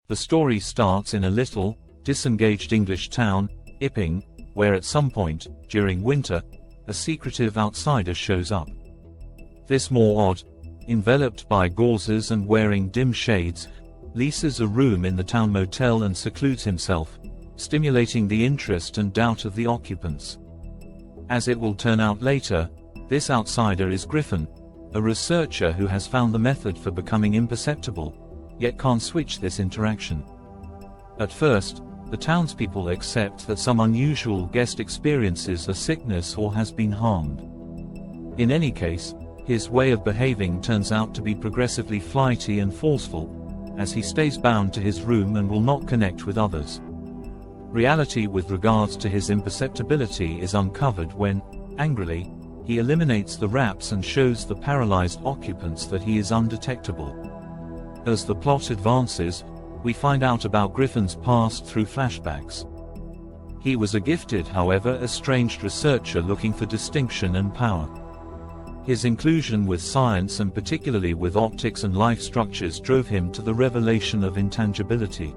The story starts in a little, disengaged English town, Iping, where at some point, during winter, a secretive outsider shows up. This more odd, enveloped by gauzes and wearing dim shades, leases a room in the town motel and secludes himself, stimulating the interest and doubt of the occupants. As it will turn out later, this outsider is Griffin, a researcher who has found the method for becoming imperceptible, yet can't switch this interaction. At first, the townspeople accept that some unusual guest experiences a sickness or has been harmed. In any case, his way of behaving turns out to be progressively flighty and forceful, as he stays bound to his room and will not connect with others. Reality with regards to his imperceptibility is uncovered when, angrily, he eliminates the wraps and shows the paralyzed occupants that he is undetectable. As the plot advances, we find out about Griffin's past through flashbacks. He was a gifted, however estranged researcher looking for distinction and power. His inclusion with science and particularly with optics and life structures drove him to the revelation of intangibility.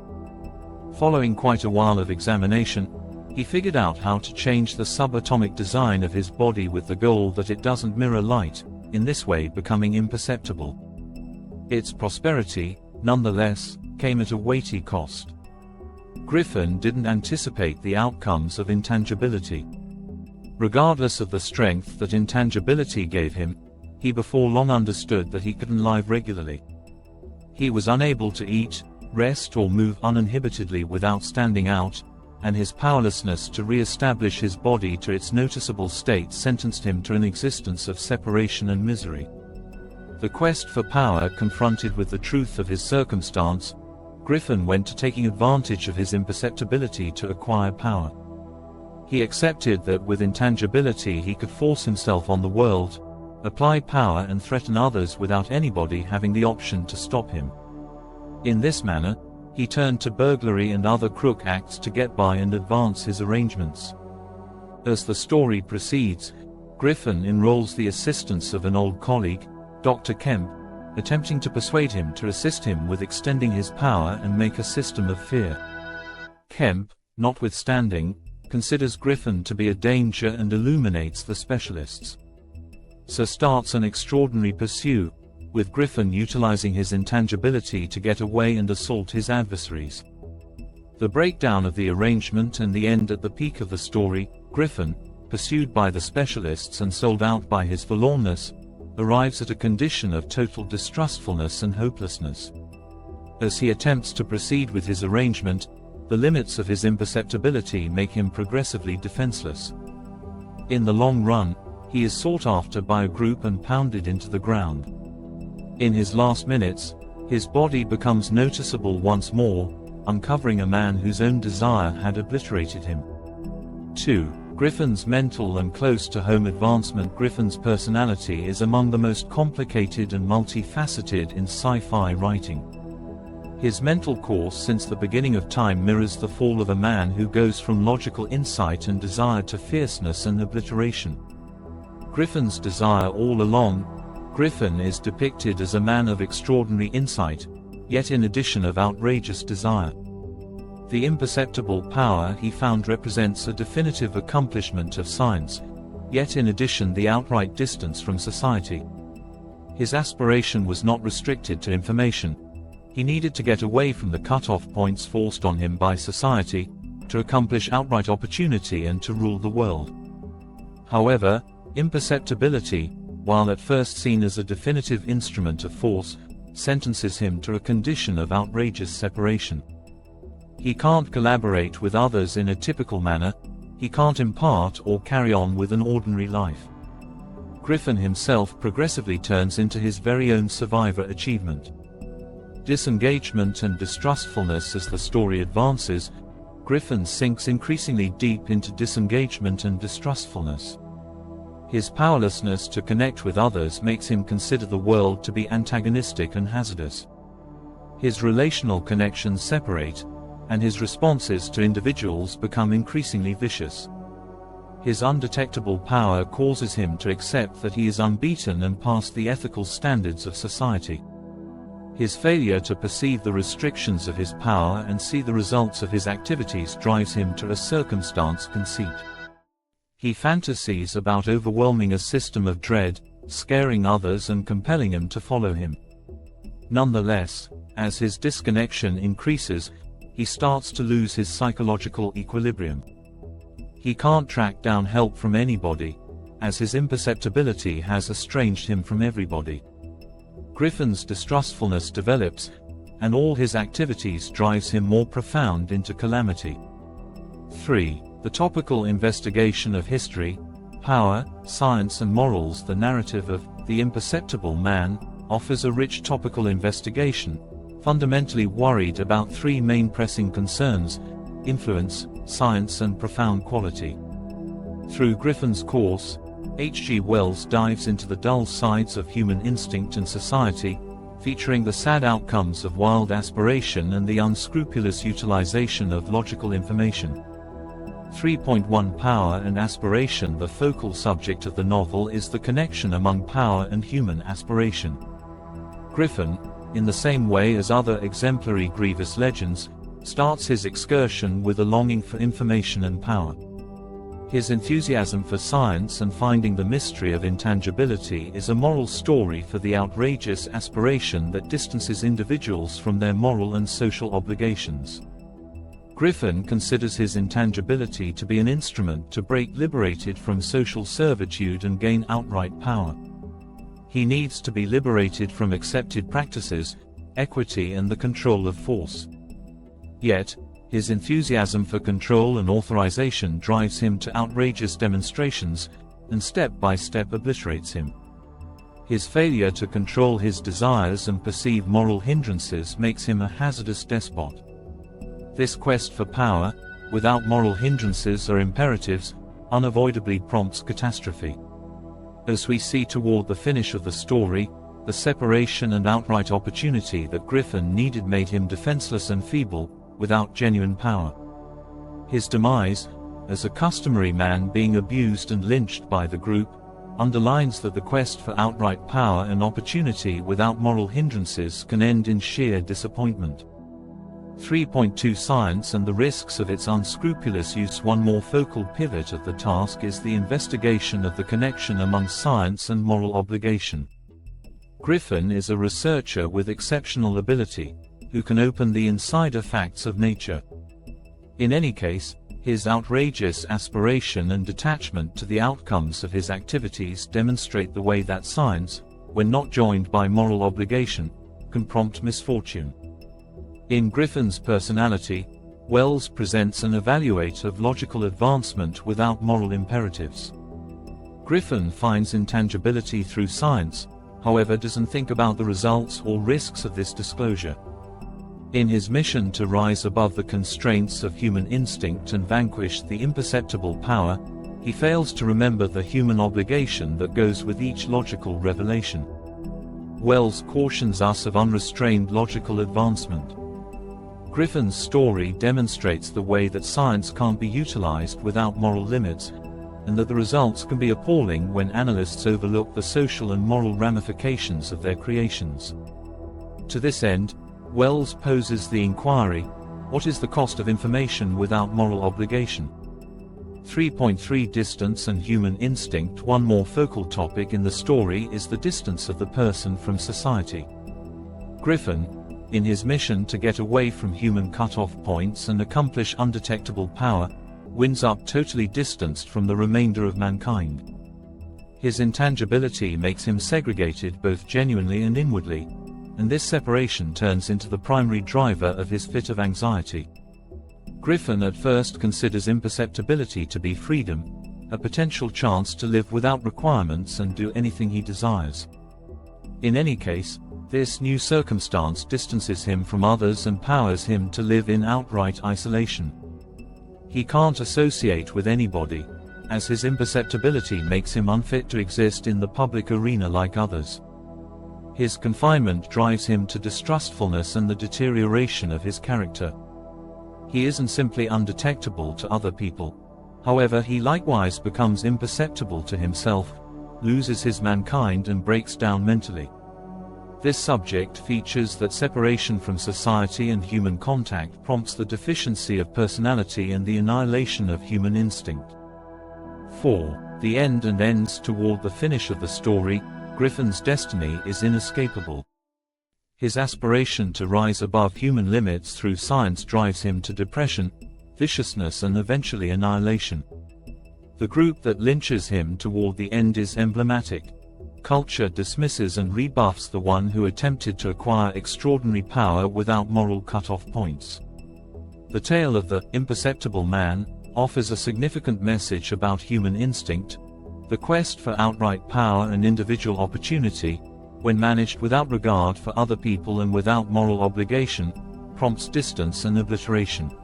Following quite a while of examination, he figured out how to change the subatomic design of his body with the goal that it doesn't mirror light, in this way becoming imperceptible. Its prosperity, nonetheless, came at a weighty cost. Griffin didn't anticipate the outcomes of intangibility. Regardless of the strength that intangibility gave him, he before long understood that he couldn't live regularly. He was unable to eat, rest or move uninhibitedly without standing out, and his powerlessness to re-establish his body to its noticeable state sentenced him to an existence of separation and misery. The quest for power confronted with the truth of his circumstance, Griffin went to taking advantage of his imperceptibility to acquire power. He accepted that with intangibility he could force himself on the world, apply power and threaten others without anybody having the option to stop him. In this manner, he turned to burglary and other crook acts to get by and advance his arrangements. As the story proceeds, Griffin enrolls the assistance of an old colleague, Dr. Kemp, attempting to persuade him to assist him with extending his power and make a system of fear. Kemp, notwithstanding, considers Griffin to be a danger and illuminates the specialists. So starts an extraordinary pursuit, with Griffin utilizing his intangibility to get away and assault his adversaries. The breakdown of the arrangement and the end at the peak of the story, Griffin, pursued by the specialists and sold out by his forlornness, arrives at a condition of total distrustfulness and hopelessness. As he attempts to proceed with his arrangement, the limits of his imperceptibility make him progressively defenseless. In the long run, he is sought after by a group and pounded into the ground. In his last minutes, his body becomes noticeable once more, uncovering a man whose own desire had obliterated him. 2. Griffin's mental and close-to-home advancement. Griffin's personality is among the most complicated and multifaceted in sci-fi writing. His mental course since the beginning of time mirrors the fall of a man who goes from logical insight and desire to fierceness and obliteration. Griffin's desire all along, Griffin is depicted as a man of extraordinary insight, yet in addition of outrageous desire. The imperceptible power he found represents a definitive accomplishment of science, yet in addition the outright distance from society. His aspiration was not restricted to information. He needed to get away from the cut-off points forced on him by society, to accomplish outright opportunity and to rule the world. However, imperceptibility, while at first seen as a definitive instrument of force, sentences him to a condition of outrageous separation. He can't collaborate with others in a typical manner, he can't impart or carry on with an ordinary life. Griffin himself progressively turns into his very own survivor achievement. Disengagement and distrustfulness. As the story advances, Griffin sinks increasingly deep into disengagement and distrustfulness. His powerlessness to connect with others makes him consider the world to be antagonistic and hazardous. His relational connections separate, and his responses to individuals become increasingly vicious. His undetectable power causes him to accept that he is unbeaten and past the ethical standards of society. His failure to perceive the restrictions of his power and see the results of his activities drives him to a circumstance conceit. He fantasies about overwhelming a system of dread, scaring others and compelling them to follow him. Nonetheless, as his disconnection increases, he starts to lose his psychological equilibrium. He can't track down help from anybody, as his imperceptibility has estranged him from everybody. Griffin's distrustfulness develops, and all his activities drives him more profound into calamity. 3. The topical investigation of history, power, science and morals. The narrative of The Imperceptible Man offers a rich topical investigation, fundamentally worried about three main pressing concerns: influence, science and profound quality. Through Griffin's course, H.G. Wells dives into the dull sides of human instinct and society, featuring the sad outcomes of wild aspiration and the unscrupulous utilization of logical information. 3.1 Power and aspiration. The focal subject of the novel is the connection among power and human aspiration. Griffin, in the same way as other exemplary Grievous legends, starts his excursion with a longing for information and power. His enthusiasm for science and finding the mystery of intangibility is a moral story for the outrageous aspiration that distances individuals from their moral and social obligations. Griffin considers his intangibility to be an instrument to break liberated from social servitude and gain outright power. He needs to be liberated from accepted practices, equity and the control of force. Yet, his enthusiasm for control and authorization drives him to outrageous demonstrations, and step by step obliterates him. His failure to control his desires and perceive moral hindrances makes him a hazardous despot. This quest for power, without moral hindrances or imperatives, unavoidably prompts catastrophe. As we see toward the finish of the story, the separation and outright opportunity that Griffin needed made him defenseless and feeble, without genuine power. His demise, as a customary man being abused and lynched by the group, underlines that the quest for outright power and opportunity without moral hindrances can end in sheer disappointment. 3.2 Science and the risks of its unscrupulous use. One more focal pivot of the task is the investigation of the connection among science and moral obligation. Griffin is a researcher with exceptional ability, who can open the insider facts of nature. In any case, his outrageous aspiration and detachment to the outcomes of his activities demonstrate the way that science, when not joined by moral obligation, can prompt misfortune. In Griffin's personality, Wells presents an evaluate of logical advancement without moral imperatives. Griffin finds intangibility through science, however doesn't think about the results or risks of this disclosure. In his mission to rise above the constraints of human instinct and vanquish the imperceptible power, he fails to remember the human obligation that goes with each logical revelation. Wells cautions us of unrestrained logical advancement. Griffin's story demonstrates the way that science can't be utilized without moral limits, and that the results can be appalling when analysts overlook the social and moral ramifications of their creations. To this end, Wells poses the inquiry: what is the cost of information without moral obligation? 3.3 Distance and human instinct. One more focal topic in the story is the distance of the person from society. Griffin, in his mission to get away from human cutoff points and accomplish undetectable power, winds up totally distanced from the remainder of mankind. His intangibility makes him segregated both genuinely and inwardly, and this separation turns into the primary driver of his fit of anxiety. Griffin at first considers imperceptibility to be freedom, a potential chance to live without requirements and do anything he desires. In any case, this new circumstance distances him from others and powers him to live in outright isolation. He can't associate with anybody, as his imperceptibility makes him unfit to exist in the public arena like others. His confinement drives him to distrustfulness and the deterioration of his character. He isn't simply undetectable to other people. However, he likewise becomes imperceptible to himself, loses his mankind and breaks down mentally. This subject features that separation from society and human contact prompts the deficiency of personality and the annihilation of human instinct. 4. The end and ends toward the finish of the story. Griffin's destiny is inescapable. His aspiration to rise above human limits through science drives him to depression, viciousness and eventually annihilation. The group that lynches him toward the end is emblematic. Culture dismisses and rebuffs the one who attempted to acquire extraordinary power without moral cut-off points. The tale of the imperceptible man offers a significant message about human instinct. The quest for outright power and individual opportunity, when managed without regard for other people and without moral obligation, prompts distance and obliteration.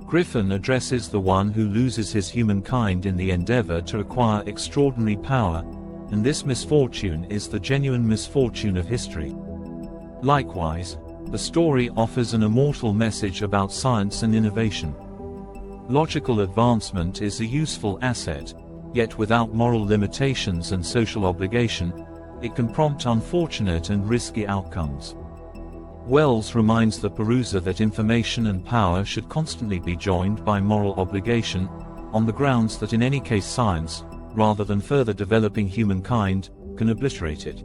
Griffin addresses the one who loses his humankind in the endeavor to acquire extraordinary power, and this misfortune is the genuine misfortune of history. Likewise, the story offers an immortal message about science and innovation. Logical advancement is a useful asset, yet without moral limitations and social obligation, it can prompt unfortunate and risky outcomes. Wells reminds the peruser that information and power should constantly be joined by moral obligation, on the grounds that in any case science, rather than further developing humankind, can obliterate it.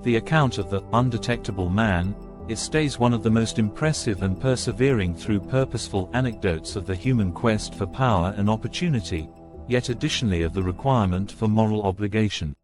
The account of the undetectable man, it stays one of the most impressive and persevering through purposeful anecdotes of the human quest for power and opportunity, yet additionally of the requirement for moral obligation.